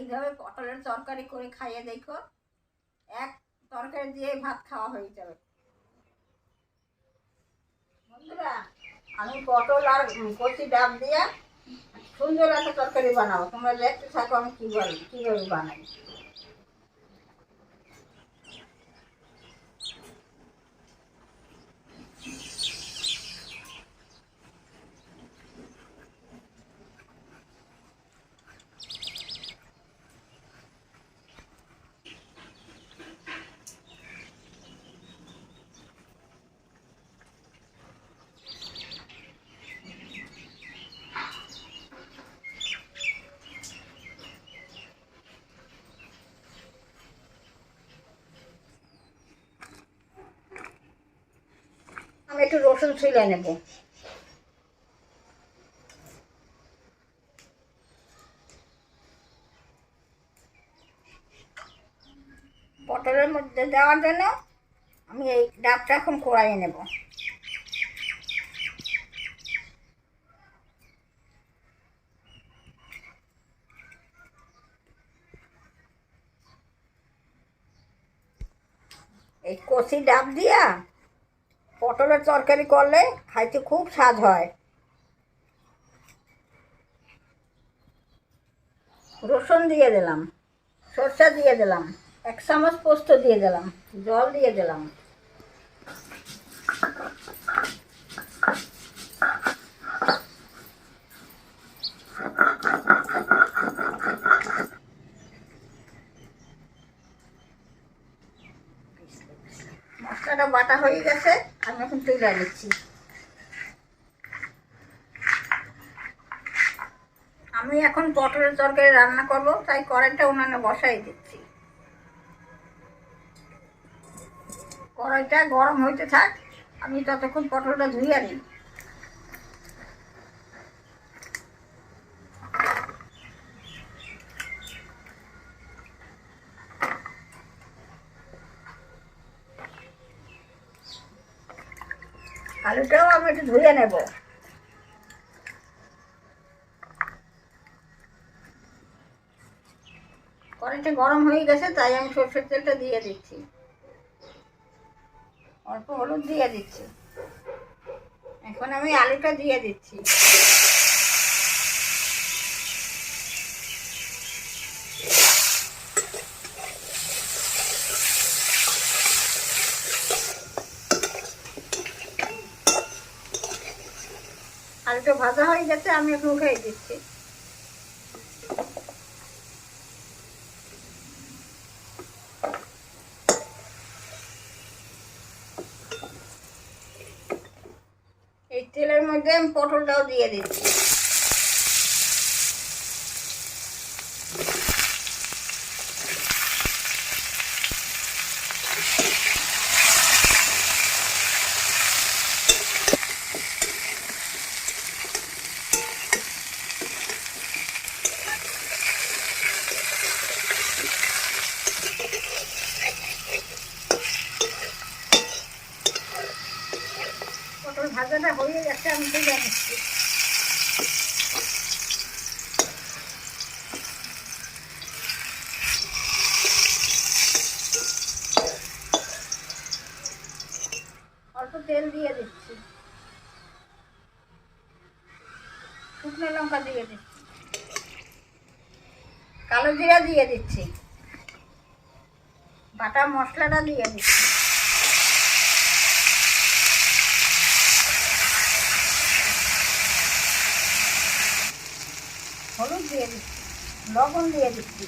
এইভাবে পটলের তরকারি করে খাইয়ে দেখো, এক তরকারি দিয়ে ভাত খাওয়া হয়ে যাবে। বন্ধুরা, আমি পটল আর কচি ডাব দিয়ে সুন্দর একটা তরকারি বানাবো। তোমরা দেখতে থাকো আমি কীভাবে বানাই। আমি একটু রসুন ছুলে নেব। পটলের মধ্যে দেওয়ার জন্য আমি এই ডাবটা এখন কোড়াইয়ে নেব। এই কচি ডাব দিয়া পটলের তরকারি করলে খাইতে খুব স্বাদ হয়। রসুন দিয়ে দিলাম, সরষা দিয়ে দিলাম, 1 চামচ পোস্ত দিয়ে দিলাম, জল দিয়ে দিলাম। মশলাটা বাটা হয়ে গেছে, আমি এখন তুলে নিচ্ছি। আমি এখন পটলের তরকারি রান্না করব, তাই কড়াইটা উনানে বসাই দিচ্ছি। কড়াইটা গরম হইতে থাক, আমি ততক্ষণ পটলটা ধুইয়া নিই। আলুটাও আমি একটু ধুয়ে নেব। কড়াইটা গরম হয়ে গেছে, তাই আমি সরষের তেলটা দিয়ে দিচ্ছি। অল্প হলুদ দিয়ে দিচ্ছি। এখন আমি আলুটা দিয়ে দিচ্ছি। আলুটা ভাজা হয়ে গেছে, আমি এখন উঠিয়ে দিচ্ছি। এই তেলের মধ্যে আমি পটলটাও দিয়ে দিচ্ছি। পটল ভাজাটা হয়ে গেছে, আমি তুলে নিচ্ছি। অল্প তেল দিয়ে দিচ্ছি, শুকনো লঙ্কা দিয়ে দিচ্ছি, কালো জিরা দিয়ে দিচ্ছি, বাটা মশলাটা দিয়ে দিচ্ছি। হলুদ দিয়ে দিচ্ছি, লবণ দিয়ে দিচ্ছি।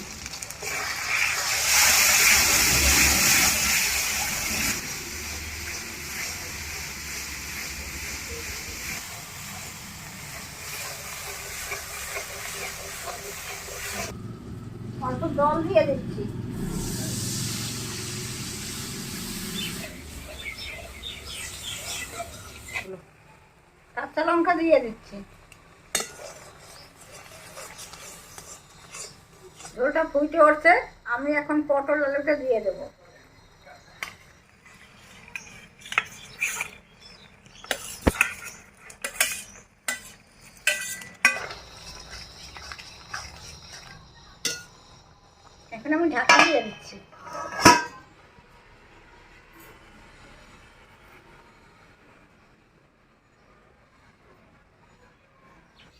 অল্প জল দিয়ে দিচ্ছি। কাঁচা লঙ্কা দিয়ে দিচ্ছি। ঝোলটা ফুটে উঠছে, আমি এখন পটল আলুটা দিয়ে দেবো।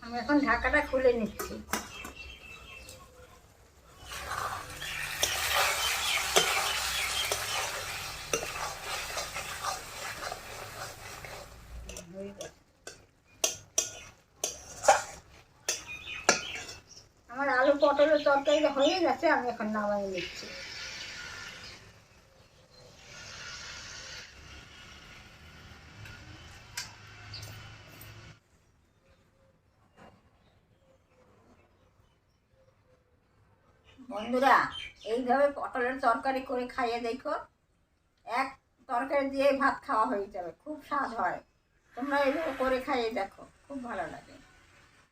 আমি এখন ঢাকাটা খুলে নিচ্ছি। আমার আলু পটলের তরকারিটা হয়ে গেছে, আমি এখন নামাই নিচ্ছি। বন্ধুরা, এইভাবে পটলের তরকারি করে খাইয়ে দেখো, এক তরকারি দিয়ে ভাত খাওয়া হয়ে যাবে, খুব স্বাদ হয়। তোমরা এইভাবে করে খাইয়ে দেখো, খুব ভালো লাগে।